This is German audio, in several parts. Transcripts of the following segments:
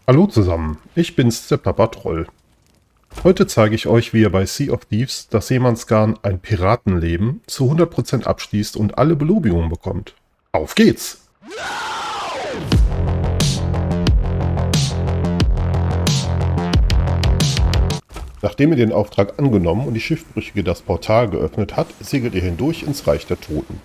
Hallo zusammen, ich bin's, der Papa Troll. Heute zeige ich euch, wie ihr bei Sea of Thieves das Seemannsgarn ein Piratenleben zu 100% abschließt und alle Belobigungen bekommt. Auf geht's! Nachdem ihr den Auftrag angenommen und die Schiffbrüchige das Portal geöffnet hat, segelt ihr hindurch ins Reich der Toten.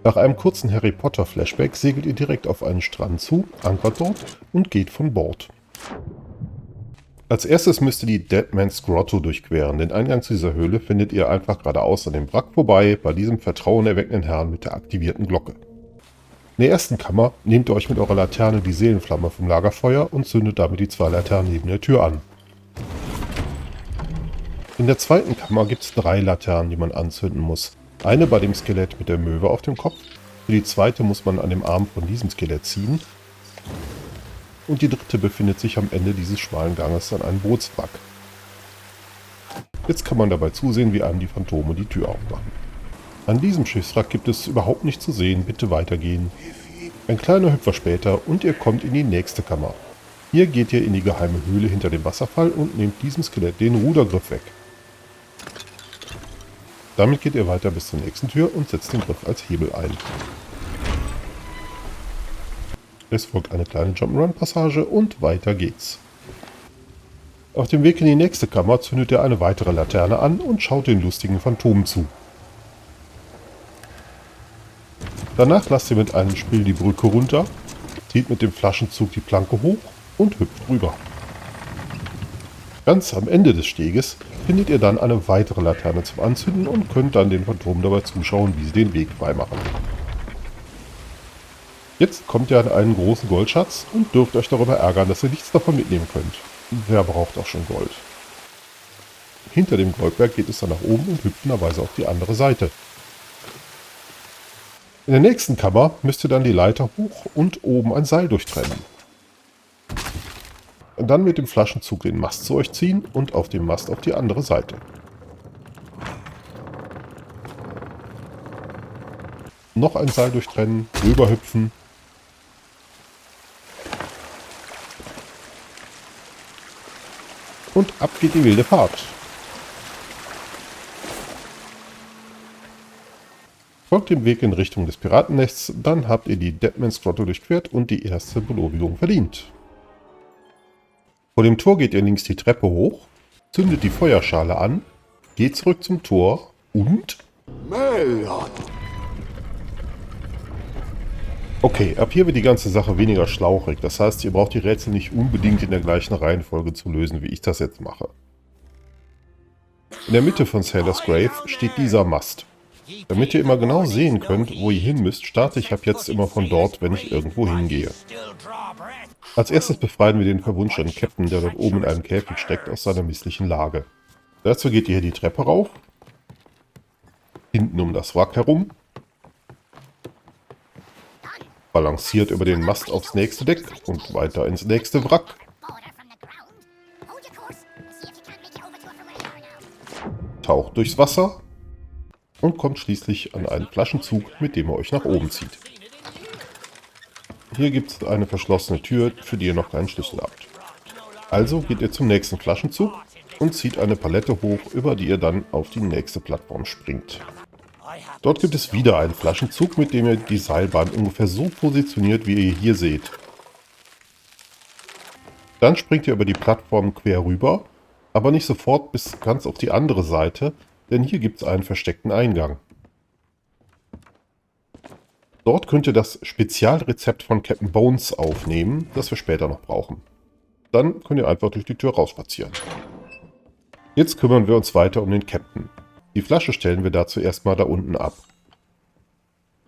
Nach einem kurzen Harry Potter Flashback segelt ihr direkt auf einen Strand zu, ankert dort und geht von Bord. Als erstes müsst ihr die Deadman's Grotto durchqueren. Den Eingang zu dieser Höhle findet ihr einfach geradeaus an dem Wrack vorbei, bei diesem vertrauenerweckenden Herrn mit der aktivierten Glocke. In der ersten Kammer nehmt ihr euch mit eurer Laterne die Seelenflamme vom Lagerfeuer und zündet damit die 2 Laternen neben der Tür an. In der zweiten Kammer gibt es 3 Laternen, die man anzünden muss. Eine bei dem Skelett mit der Möwe auf dem Kopf, für die zweite muss man an dem Arm von diesem Skelett ziehen und die dritte befindet sich am Ende dieses schmalen Ganges an einem Bootswrack. Jetzt kann man dabei zusehen, wie einem die Phantome die Tür aufmachen. An diesem Schiffswrack gibt es überhaupt nichts zu sehen, bitte weitergehen. Ein kleiner Hüpfer später und ihr kommt in die nächste Kammer. Hier geht ihr in die geheime Höhle hinter dem Wasserfall und nehmt diesem Skelett den Rudergriff weg. Damit geht ihr weiter bis zur nächsten Tür und setzt den Griff als Hebel ein. Es folgt eine kleine Jump'n'Run-Passage und weiter geht's. Auf dem Weg in die nächste Kammer zündet ihr eine weitere Laterne an und schaut den lustigen Phantomen zu. Danach lasst ihr mit einem Spiel die Brücke runter, zieht mit dem Flaschenzug die Planke hoch und hüpft rüber. Ganz am Ende des Steges findet ihr dann eine weitere Laterne zum Anzünden und könnt dann den Phantomen dabei zuschauen, wie sie den Weg freimachen. Jetzt kommt ihr an einen großen Goldschatz und dürft euch darüber ärgern, dass ihr nichts davon mitnehmen könnt. Wer braucht auch schon Gold? Hinter dem Goldberg geht es dann nach oben und hüpfenderweise auf die andere Seite. In der nächsten Kammer müsst ihr dann die Leiter hoch und oben ein Seil durchtrennen. Und dann mit dem Flaschenzug den Mast zu euch ziehen und auf dem Mast auf die andere Seite. Noch ein Seil durchtrennen, rüberhüpfen. Und ab geht die wilde Fahrt. Folgt dem Weg in Richtung des Piratennests, dann habt ihr die Deadman's Grotto durchquert und die erste Belobigung verdient. Vor dem Tor geht ihr links die Treppe hoch, zündet die Feuerschale an, geht zurück zum Tor und... Okay, ab hier wird die ganze Sache weniger schlauchig. Das heißt, ihr braucht die Rätsel nicht unbedingt in der gleichen Reihenfolge zu lösen, wie ich das jetzt mache. In der Mitte von Sailor's Grave steht dieser Mast. Damit ihr immer genau sehen könnt, wo ihr hin müsst, starte ich ab jetzt immer von dort, wenn ich irgendwo hingehe. Als erstes befreien wir den verwunschenen Captain, der dort oben in einem Käfig steckt, aus seiner misslichen Lage. Dazu geht ihr hier die Treppe rauf, hinten um das Wrack herum, balanciert über den Mast aufs nächste Deck und weiter ins nächste Wrack. Taucht durchs Wasser und kommt schließlich an einen Flaschenzug, mit dem er euch nach oben zieht. Hier gibt es eine verschlossene Tür, für die ihr noch keinen Schlüssel habt. Also geht ihr zum nächsten Flaschenzug und zieht eine Palette hoch, über die ihr dann auf die nächste Plattform springt. Dort gibt es wieder einen Flaschenzug, mit dem ihr die Seilbahn ungefähr so positioniert, wie ihr hier seht. Dann springt ihr über die Plattform quer rüber, aber nicht sofort bis ganz auf die andere Seite, denn hier gibt es einen versteckten Eingang. Dort könnt ihr das Spezialrezept von Captain Bones aufnehmen, das wir später noch brauchen. Dann könnt ihr einfach durch die Tür rausspazieren. Jetzt kümmern wir uns weiter um den Captain. Die Flasche stellen wir dazu erstmal da unten ab.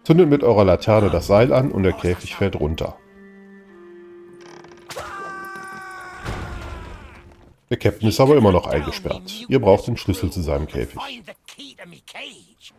Zündet mit eurer Laterne das Seil an und der Käfig fällt runter. Der Captain ist aber immer noch eingesperrt. Ihr braucht den Schlüssel zu seinem Käfig.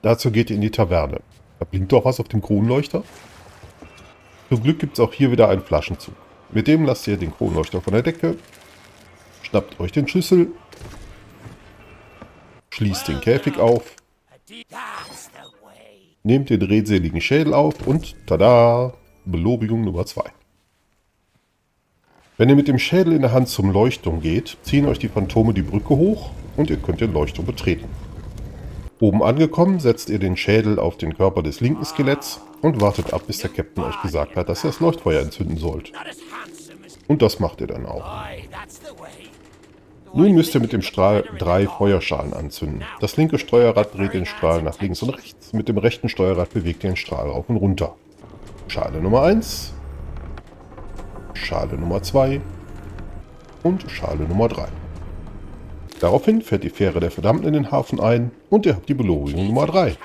Dazu geht ihr in die Taverne. Da blinkt doch was auf dem Kronleuchter. Zum Glück gibt es auch hier wieder einen Flaschenzug. Mit dem lasst ihr den Kronleuchter von der Decke, schnappt euch den Schlüssel, schließt den Käfig auf, nehmt den redseligen Schädel auf und tada, Belobigung Nummer 2. Wenn ihr mit dem Schädel in der Hand zum Leuchtturm geht, ziehen euch die Phantome die Brücke hoch und ihr könnt den Leuchtturm betreten. Oben angekommen, setzt ihr den Schädel auf den Körper des linken Skeletts und wartet ab, bis der Captain euch gesagt hat, dass ihr das Leuchtfeuer entzünden sollt. Und das macht ihr dann auch. Nun müsst ihr mit dem Strahl 3 Feuerschalen anzünden. Das linke Steuerrad dreht den Strahl nach links und rechts. Mit dem rechten Steuerrad bewegt ihr den Strahl rauf und runter. Schale Nummer 1, Schale Nummer 2 und Schale Nummer 3. Daraufhin fährt die Fähre der Verdammten in den Hafen ein und ihr habt die Belohnung Nummer 3.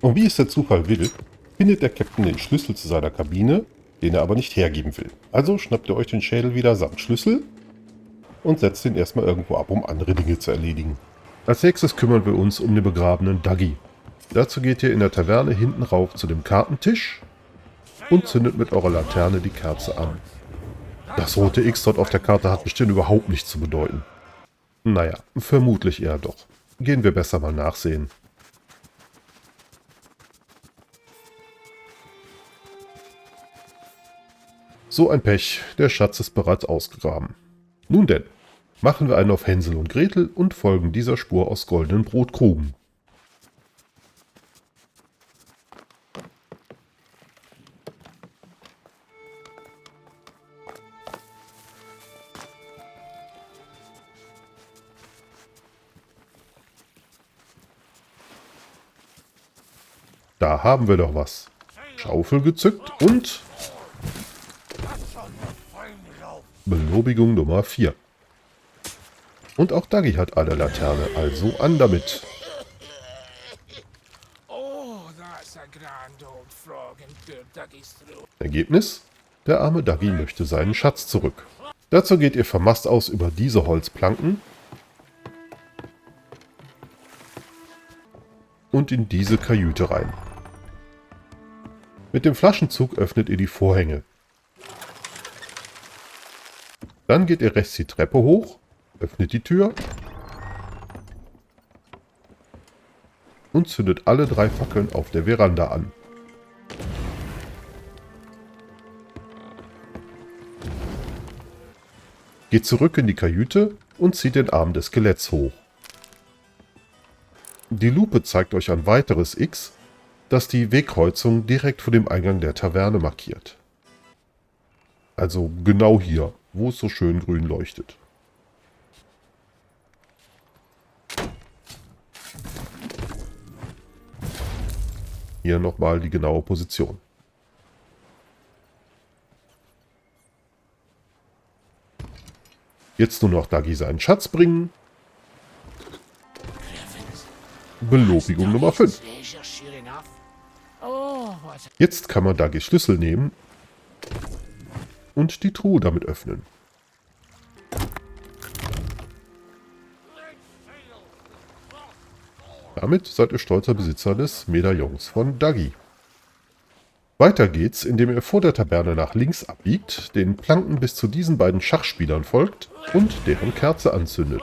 Und wie es der Zufall will, findet der Captain den Schlüssel zu seiner Kabine, den er aber nicht hergeben will. Also schnappt ihr euch den Schädel wieder samt Schlüssel und setzt ihn erstmal irgendwo ab, um andere Dinge zu erledigen. Als nächstes kümmern wir uns um den begrabenen Dougie. Dazu geht ihr in der Taverne hinten rauf zu dem Kartentisch und zündet mit eurer Laterne die Kerze an. Das rote X dort auf der Karte hat bestimmt überhaupt nichts zu bedeuten. Naja, vermutlich eher doch. Gehen wir besser mal nachsehen. So ein Pech, der Schatz ist bereits ausgegraben. Nun denn, machen wir einen auf Hänsel und Gretel und folgen dieser Spur aus goldenen Brotkrumen. Da haben wir doch was. Schaufel gezückt und Belobigung Nummer 4. Und auch Dougie hat eine Laterne, also an damit. Ergebnis? Der arme Dougie möchte seinen Schatz zurück. Dazu geht ihr vom Mast aus über diese Holzplanken und in diese Kajüte rein. Mit dem Flaschenzug öffnet ihr die Vorhänge. Dann geht ihr rechts die Treppe hoch, öffnet die Tür und zündet alle 3 Fackeln auf der Veranda an. Geht zurück in die Kajüte und zieht den Arm des Skeletts hoch. Die Lupe zeigt euch ein weiteres X, das die Wegkreuzung direkt vor dem Eingang der Taverne markiert. Also genau hier, wo es so schön grün leuchtet. Hier nochmal die genaue Position. Jetzt nur noch Dougie seinen Schatz bringen. Belobigung Nummer 5. Jetzt kann man Dougies Schlüssel nehmen und die Truhe damit öffnen. Damit seid ihr stolzer Besitzer des Medaillons von Dougie. Weiter geht's, indem ihr vor der Taverne nach links abbiegt, den Planken bis zu diesen beiden Schachspielern folgt und deren Kerze anzündet.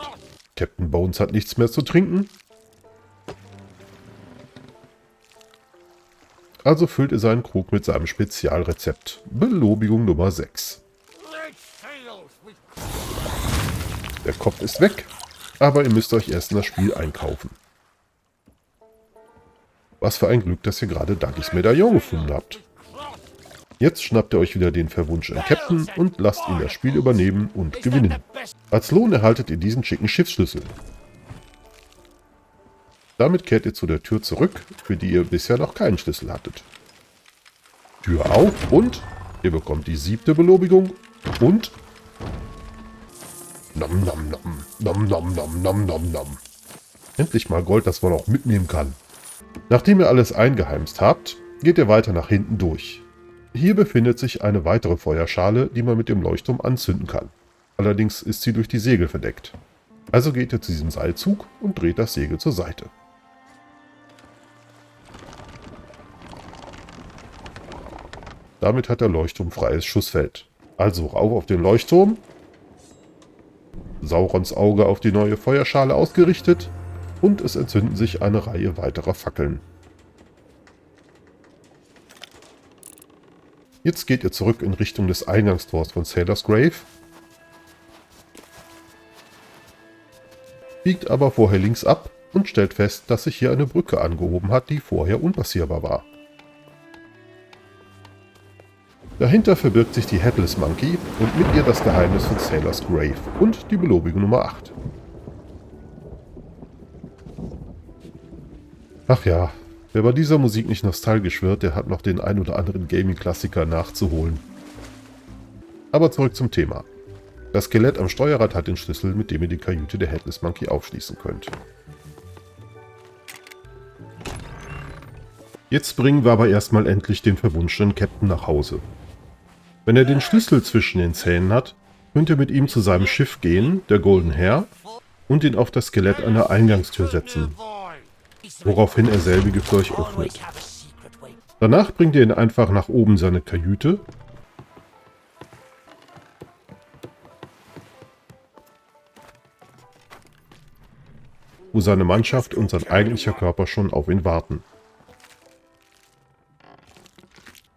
Captain Bones hat nichts mehr zu trinken, also füllt ihr seinen Krug mit seinem Spezialrezept. Belobigung Nummer 6. Der Kopf ist weg, aber ihr müsst euch erst in das Spiel einkaufen. Was für ein Glück, dass ihr gerade Dougies Medaillon gefunden habt. Jetzt schnappt ihr euch wieder den verwunschenen Captain und lasst ihn das Spiel übernehmen und gewinnen. Als Lohn erhaltet ihr diesen schicken Schiffsschlüssel. Damit kehrt ihr zu der Tür zurück, für die ihr bisher noch keinen Schlüssel hattet. Tür auf und ihr bekommt die 7. Belobigung und Nom nom nom, nom nom nom nom nom nom. Endlich mal Gold, das man auch mitnehmen kann. Nachdem ihr alles eingeheimst habt, geht ihr weiter nach hinten durch. Hier befindet sich eine weitere Feuerschale, die man mit dem Leuchtturm anzünden kann. Allerdings ist sie durch die Segel verdeckt. Also geht ihr zu diesem Seilzug und dreht das Segel zur Seite. Damit hat der Leuchtturm freies Schussfeld. Also rauf auf den Leuchtturm. Saurons Auge auf die neue Feuerschale ausgerichtet. Und es entzünden sich eine Reihe weiterer Fackeln. Jetzt geht ihr zurück in Richtung des Eingangstors von Sailor's Grave, biegt aber vorher links ab und stellt fest, dass sich hier eine Brücke angehoben hat, die vorher unpassierbar war. Dahinter verbirgt sich die Headless Monkey und mit ihr das Geheimnis von Sailor's Grave und die Belobigung Nummer 8. Ach ja, wer bei dieser Musik nicht nostalgisch wird, der hat noch den ein oder anderen Gaming-Klassiker nachzuholen. Aber zurück zum Thema. Das Skelett am Steuerrad hat den Schlüssel, mit dem ihr die Kajüte der Headless Monkey aufschließen könnt. Jetzt bringen wir aber erstmal endlich den verwunschenen Captain nach Hause. Wenn er den Schlüssel zwischen den Zähnen hat, könnt ihr mit ihm zu seinem Schiff gehen, der Golden Hare, und ihn auf das Skelett einer Eingangstür setzen, woraufhin er selbige für euch öffnet. Danach bringt ihr ihn einfach nach oben seine Kajüte, wo seine Mannschaft und sein eigentlicher Körper schon auf ihn warten.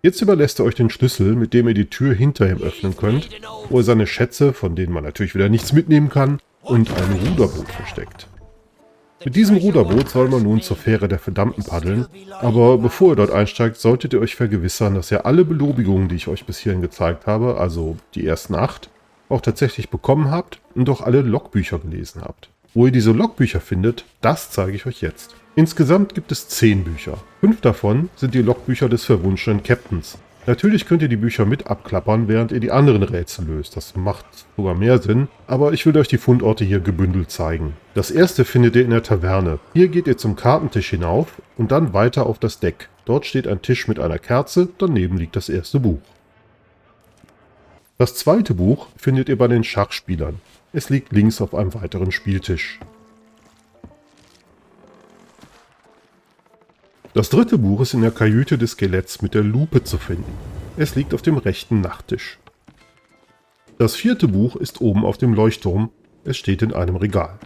Jetzt überlässt er euch den Schlüssel, mit dem ihr die Tür hinter ihm öffnen könnt, wo er seine Schätze, von denen man natürlich wieder nichts mitnehmen kann, und ein Ruderboot versteckt. Mit diesem Ruderboot soll man nun zur Fähre der Verdammten paddeln, aber bevor ihr dort einsteigt, solltet ihr euch vergewissern, dass ihr alle Belobigungen, die ich euch bis hierhin gezeigt habe, also die ersten 8, auch tatsächlich bekommen habt und auch alle Logbücher gelesen habt. Wo ihr diese Logbücher findet, das zeige ich euch jetzt. Insgesamt gibt es 10 Bücher. 5 davon sind die Logbücher des verwunschenen Captains. Natürlich könnt ihr die Bücher mit abklappern, während ihr die anderen Rätsel löst. Das macht sogar mehr Sinn, aber ich will euch die Fundorte hier gebündelt zeigen. Das erste findet ihr in der Taverne. Hier geht ihr zum Kartentisch hinauf und dann weiter auf das Deck. Dort steht ein Tisch mit einer Kerze, daneben liegt das erste Buch. Das zweite Buch findet ihr bei den Schachspielern. Es liegt links auf einem weiteren Spieltisch. Das dritte Buch ist in der Kajüte des Skeletts mit der Lupe zu finden. Es liegt auf dem rechten Nachttisch. Das vierte Buch ist oben auf dem Leuchtturm. Es steht in einem Regal.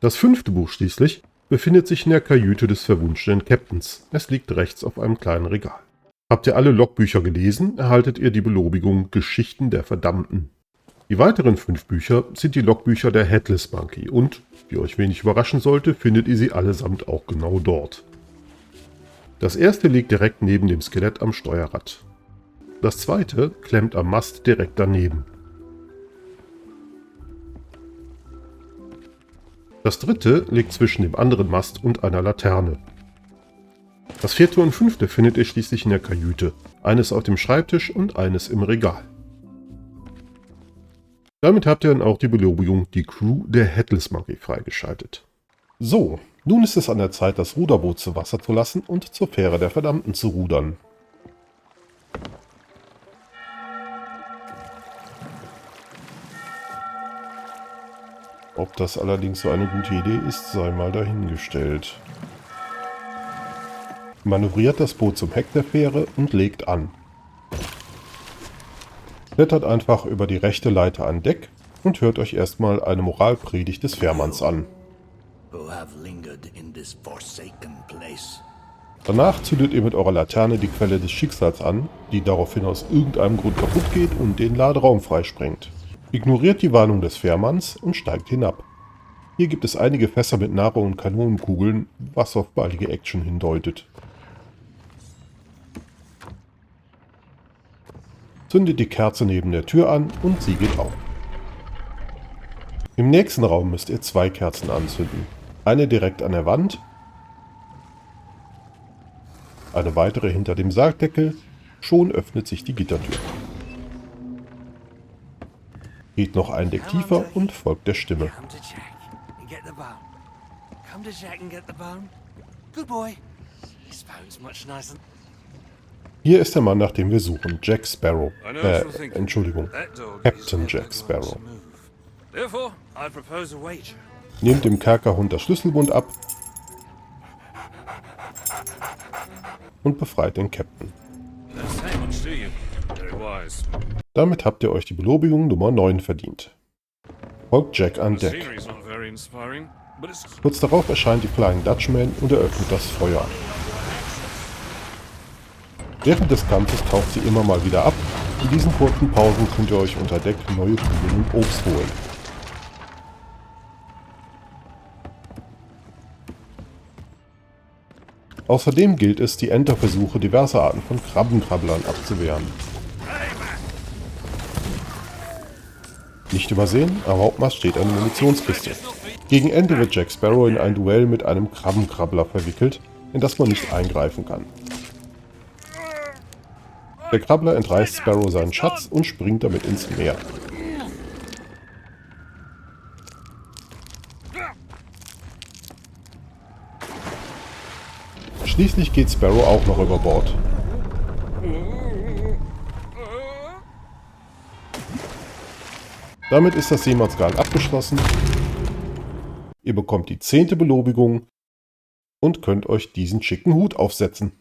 Das fünfte Buch schließlich befindet sich in der Kajüte des verwunschenen Captains. Es liegt rechts auf einem kleinen Regal. Habt ihr alle Logbücher gelesen, erhaltet ihr die Belobigung Geschichten der Verdammten. Die weiteren 5 Bücher sind die Logbücher der Headless Monkey und, wie euch wenig überraschen sollte, findet ihr sie allesamt auch genau dort. Das erste liegt direkt neben dem Skelett am Steuerrad. Das zweite klemmt am Mast direkt daneben. Das dritte liegt zwischen dem anderen Mast und einer Laterne. Das vierte und fünfte findet ihr schließlich in der Kajüte, eines auf dem Schreibtisch und eines im Regal. Damit habt ihr dann auch die Belobigung die Crew der Headless Monkey freigeschaltet. So, nun ist es an der Zeit, das Ruderboot zu Wasser zu lassen und zur Fähre der Verdammten zu rudern. Ob das allerdings so eine gute Idee ist, sei mal dahingestellt. Manövriert das Boot zum Heck der Fähre und legt an. Klettert einfach über die rechte Leiter an Deck und hört euch erstmal eine Moralpredigt des Fährmanns an. Danach zündet ihr mit eurer Laterne die Quelle des Schicksals an, die daraufhin aus irgendeinem Grund kaputt geht und den Laderaum freisprengt. Ignoriert die Warnung des Fährmanns und steigt hinab. Hier gibt es einige Fässer mit Nahrung und Kanonenkugeln, was auf baldige Action hindeutet. Zündet die Kerze neben der Tür an und sie geht auf. Im nächsten Raum müsst ihr 2 Kerzen anzünden. Eine direkt an der Wand, eine weitere hinter dem Sargdeckel, schon öffnet sich die Gittertür. Geht noch ein Deck tiefer und folgt der Stimme. Hier ist der Mann, nach dem wir suchen, Jack Sparrow. Entschuldigung, Captain Jack Sparrow. Nehmt dem Kerkerhund das Schlüsselbund ab und befreit den Captain. Damit habt ihr euch die Belobigung Nummer 9 verdient. Folgt Jack an Deck. Kurz darauf erscheint die Flying Dutchman und eröffnet das Feuer. Während des Kampfes taucht sie immer mal wieder ab. In diesen kurzen Pausen könnt ihr euch unter Deck neue Kugeln und Obst holen. Außerdem gilt es, die Enterversuche diverser Arten von Krabbenkrabblern abzuwehren. Nicht übersehen, am Hauptmast steht eine Munitionskiste. Gegen Ende wird Jack Sparrow in ein Duell mit einem Krabbenkrabbler verwickelt, in das man nicht eingreifen kann. Der Krabbler entreißt Sparrow seinen Schatz und springt damit ins Meer. Schließlich geht Sparrow auch noch über Bord. Damit ist das Seemannsgarn abgeschlossen. Ihr bekommt die 10. Belobigung und könnt euch diesen schicken Hut aufsetzen.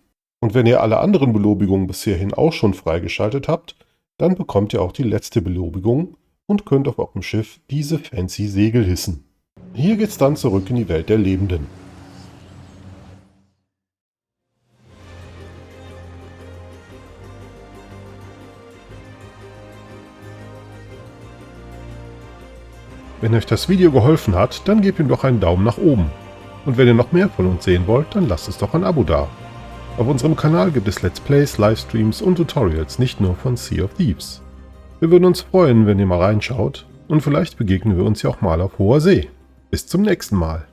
Und wenn ihr alle anderen Belobigungen bis hierhin auch schon freigeschaltet habt, dann bekommt ihr auch die letzte Belobigung und könnt auf eurem Schiff diese fancy Segel hissen. Hier geht's dann zurück in die Welt der Lebenden. Wenn euch das Video geholfen hat, dann gebt ihm doch einen Daumen nach oben. Und wenn ihr noch mehr von uns sehen wollt, dann lasst es doch ein Abo da. Auf unserem Kanal gibt es Let's Plays, Livestreams und Tutorials, nicht nur von Sea of Thieves. Wir würden uns freuen, wenn ihr mal reinschaut und vielleicht begegnen wir uns ja auch mal auf hoher See. Bis zum nächsten Mal.